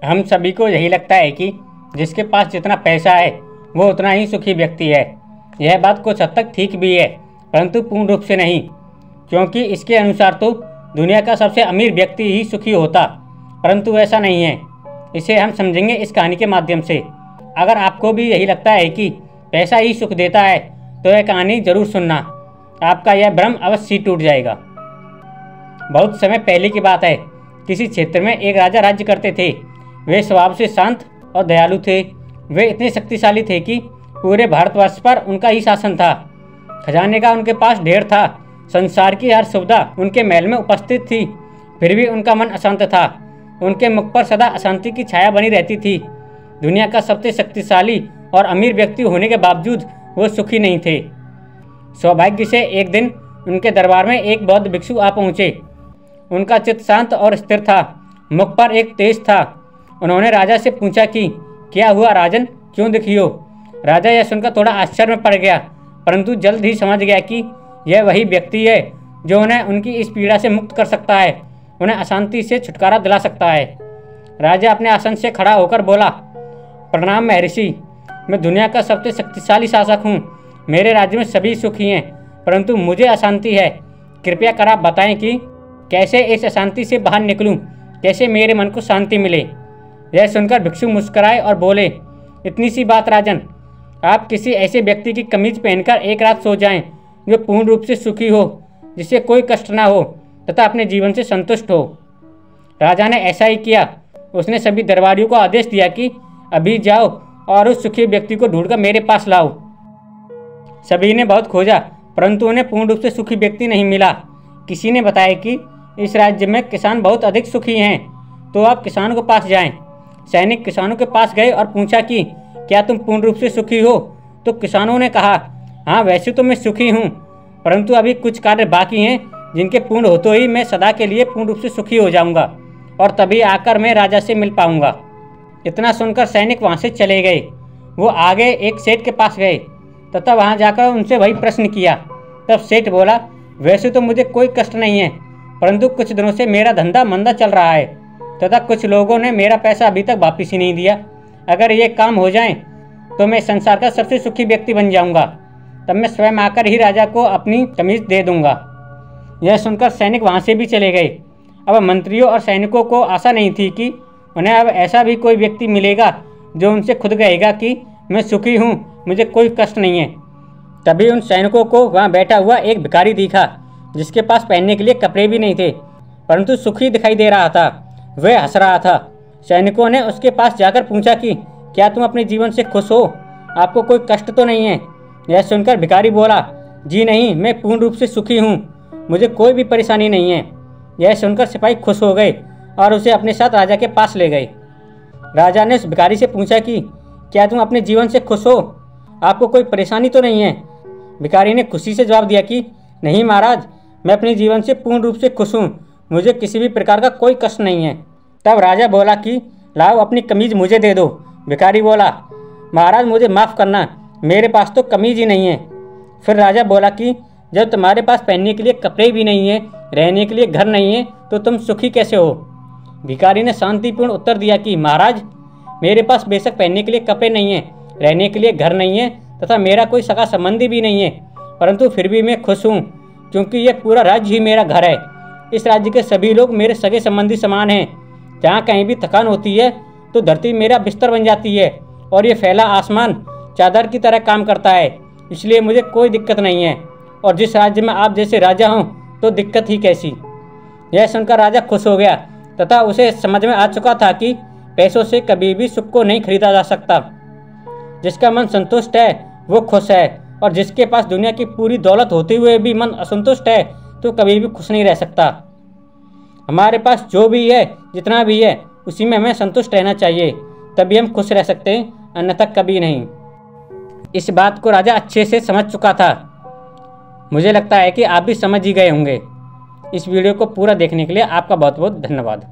हम सभी को यही लगता है कि जिसके पास जितना पैसा है वो उतना ही सुखी व्यक्ति है। यह बात कुछ हद तक ठीक भी है, परंतु पूर्ण रूप से नहीं, क्योंकि इसके अनुसार तो दुनिया का सबसे अमीर व्यक्ति ही सुखी होता, परंतु ऐसा नहीं है। इसे हम समझेंगे इस कहानी के माध्यम से। अगर आपको भी यही लगता है कि पैसा ही सुख देता है तो यह कहानी जरूर सुनना, आपका यह भ्रम अवश्य टूट जाएगा। बहुत समय पहले की बात है, किसी क्षेत्र में एक राजा राज्य करते थे। वे स्वभाव से शांत और दयालु थे। वे इतने शक्तिशाली थे कि पूरे भारतवर्ष पर उनका ही शासन था। खजाने का उनके पास ढेर था, संसार की हर सुविधा उनके महल में उपस्थित थी। फिर भी उनका मन अशांत था। उनके मुख पर सदा अशांति की छाया बनी रहती थी। दुनिया का सबसे शक्तिशाली और अमीर व्यक्ति होने के बावजूद वो सुखी नहीं थे। सौभाग्य से एक दिन उनके दरबार में एक बौद्ध भिक्षु आ पहुँचे। उनका चित्त शांत और स्थिर था, मुख पर एक तेज था। उन्होंने राजा से पूछा कि क्या हुआ राजन, क्यों दुखी हो? राजा यह सुनकर थोड़ा आश्चर्य में पड़ गया, परंतु जल्द ही समझ गया कि यह वही व्यक्ति है जो उन्हें उनकी इस पीड़ा से मुक्त कर सकता है, उन्हें अशांति से छुटकारा दिला सकता है। राजा अपने आसन से खड़ा होकर बोला, प्रणाम महर्षि, मैं दुनिया का सबसे शक्तिशाली शासक हूँ। मेरे राज्य में सभी सुखी हैं, परंतु मुझे अशांति है। कृपया कर आप बताएं कि कैसे इस अशांति से बाहर निकलूं, कैसे मेरे मन को शांति मिले। यह सुनकर भिक्षु मुस्कुराए और बोले, इतनी सी बात राजन, आप किसी ऐसे व्यक्ति की कमीज पहनकर एक रात सो जाएं जो पूर्ण रूप से सुखी हो, जिससे कोई कष्ट ना हो तथा अपने जीवन से संतुष्ट हो। राजा ने ऐसा ही किया। उसने सभी दरबारियों को आदेश दिया कि अभी जाओ और उस सुखी व्यक्ति को ढूंढकर मेरे पास लाओ। सभी ने बहुत खोजा, परंतु उन्हें पूर्ण रूप से सुखी व्यक्ति नहीं मिला। किसी ने बताया कि इस राज्य में किसान बहुत अधिक सुखी हैं, तो आप किसानों के पास जाएं। सैनिक किसानों के पास गए और पूछा कि क्या तुम पूर्ण रूप से सुखी हो? तो किसानों ने कहा, हाँ वैसे तो मैं सुखी हूँ, परंतु अभी कुछ कार्य बाकी हैं जिनके पूर्ण होते ही मैं सदा के लिए पूर्ण रूप से सुखी हो जाऊँगा और तभी आकर मैं राजा से मिल पाऊँगा। इतना सुनकर सैनिक वहाँ से चले गए। वो आगे एक सेठ के पास गए तथा वहाँ जाकर उनसे वही प्रश्न किया। तब सेठ बोला, वैसे तो मुझे कोई कष्ट नहीं है, परंतु कुछ दिनों से मेरा धंधा मंदा चल रहा है तथा कुछ लोगों ने मेरा पैसा अभी तक वापस ही नहीं दिया। अगर ये काम हो जाए तो मैं संसार का सबसे सुखी व्यक्ति बन जाऊंगा। तब मैं स्वयं आकर ही राजा को अपनी कमीज दे दूंगा। यह सुनकर सैनिक वहाँ से भी चले गए। अब मंत्रियों और सैनिकों को आशा नहीं थी कि उन्हें अब ऐसा भी कोई व्यक्ति मिलेगा जो उनसे खुद कहेगा कि मैं सुखी हूँ, मुझे कोई कष्ट नहीं है। तभी उन सैनिकों को वहाँ बैठा हुआ एक भिखारी दिखा, जिसके पास पहनने के लिए कपड़े भी नहीं थे, परंतु सुखी दिखाई दे रहा था। वह हंस रहा था। सैनिकों ने उसके पास जाकर पूछा कि क्या तुम अपने जीवन से खुश हो? आपको कोई कष्ट तो नहीं है? यह सुनकर भिखारी बोला, जी नहीं, मैं पूर्ण रूप से सुखी हूँ, मुझे कोई भी परेशानी नहीं है। यह सुनकर सिपाही खुश हो गए और उसे अपने साथ राजा के पास ले गए। राजा ने उस भिखारी से पूछा कि क्या तुम अपने जीवन से खुश हो? आपको कोई परेशानी तो नहीं है? भिखारी ने खुशी से जवाब दिया कि नहीं महाराज, मैं अपने जीवन से पूर्ण रूप से खुश हूँ, मुझे किसी भी प्रकार का कोई कष्ट नहीं है। तब राजा बोला कि लाओ अपनी कमीज मुझे दे दो। भिखारी बोला, महाराज मुझे माफ़ करना, मेरे पास तो कमीज ही नहीं है। फिर राजा बोला कि जब तुम्हारे पास पहनने के लिए कपड़े भी नहीं है, रहने के लिए घर नहीं है, तो तुम सुखी कैसे हो? भिखारी ने शांतिपूर्ण उत्तर दिया कि महाराज, मेरे पास बेशक पहनने के लिए कपड़े नहीं है, रहने के लिए घर नहीं है तथा मेरा कोई सगा संबंधी भी नहीं है, परंतु फिर भी मैं खुश हूँ, क्योंकि यह पूरा राज्य ही मेरा घर है। इस राज्य के सभी लोग मेरे सगे संबंधी समान हैं। जहाँ कहीं भी थकान होती है तो धरती मेरा बिस्तर बन जाती है और ये फैला आसमान चादर की तरह काम करता है, इसलिए मुझे कोई दिक्कत नहीं है। और जिस राज्य में आप जैसे राजा हों तो दिक्कत ही कैसी। यह सुनकर राजा खुश हो गया तथा उसे समझ में आ चुका था कि पैसों से कभी भी सुख को नहीं खरीदा जा सकता। जिसका मन संतुष्ट है वो खुश है, और जिसके पास दुनिया की पूरी दौलत होते हुए भी मन असंतुष्ट है तो कभी भी खुश नहीं रह सकता। हमारे पास जो भी है, जितना भी है, उसी में हमें संतुष्ट रहना चाहिए, तभी हम खुश रह सकते हैं, अन्यथा कभी नहीं। इस बात को राजा अच्छे से समझ चुका था। मुझे लगता है कि आप भी समझ ही गए होंगे। इस वीडियो को पूरा देखने के लिए आपका बहुत बहुत धन्यवाद।